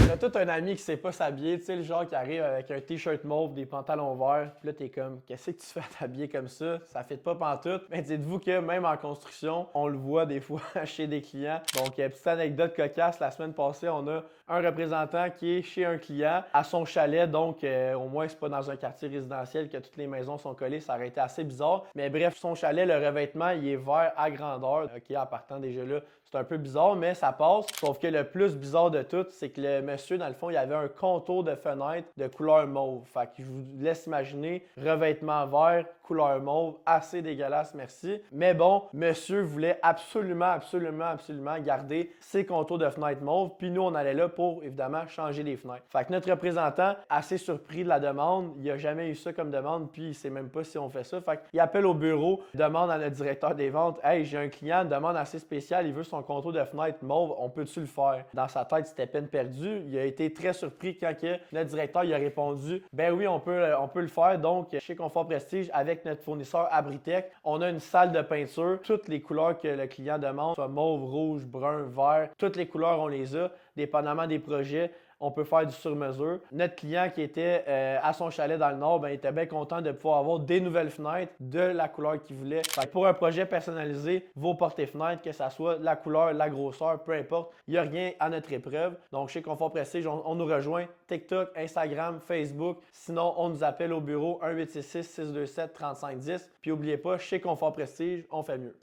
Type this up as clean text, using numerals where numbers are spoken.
T'as tout un ami qui sait pas s'habiller, tu sais, le genre qui arrive avec un t-shirt mauve, des pantalons verts, puis là t'es comme, qu'est-ce que tu fais à t'habiller comme ça fit pas pantoute. Mais dites-vous que même en construction, on le voit des fois chez des clients. Donc, petite anecdote cocasse, la semaine passée, on a un représentant qui est chez un client à son chalet, donc au moins c'est pas dans un quartier résidentiel que toutes les maisons sont collées, ça aurait été assez bizarre. Mais bref, son chalet, le revêtement, il est vert à grandeur. Ok, en partant déjà là, c'est un peu bizarre, mais ça passe. Sauf que le plus bizarre de tout, c'est que le monsieur, dans le fond, il avait un contour de fenêtre de couleur mauve. Fait que je vous laisse imaginer, revêtement vert, couleur mauve, assez dégueulasse, merci. Mais bon, monsieur voulait absolument garder ses contours de fenêtre mauve. Puis nous, on allait là pour, évidemment, changer les fenêtres. Fait que notre représentant, assez surpris de la demande, il n'a jamais eu ça comme demande, puis il sait même pas si on fait ça. Fait qu'il appelle au bureau, demande à notre directeur des ventes, hey, j'ai un client, demande assez spéciale, il veut son contour de fenêtre mauve, on peut-tu le faire? Dans sa tête, c'était peine perdue. Il a été très surpris quand que notre directeur il a répondu, ben oui, on peut le faire. Donc, chez Confort Prestige, avec notre fournisseur Abritech, on a une salle de peinture, toutes les couleurs que le client demande, soit mauve, rouge, brun, vert, toutes les couleurs, on les a, dépendamment des projets. On peut faire du sur-mesure. Notre client qui était à son chalet dans le Nord, ben, il était bien content de pouvoir avoir des nouvelles fenêtres de la couleur qu'il voulait. Fait que pour un projet personnalisé, vos portes et fenêtres, que ce soit la couleur, la grosseur, peu importe, il n'y a rien à notre épreuve. Donc chez Confort Prestige, on nous rejoint TikTok, Instagram, Facebook. Sinon, on nous appelle au bureau 1-866-627-3510. Puis n'oubliez pas, chez Confort Prestige, on fait mieux.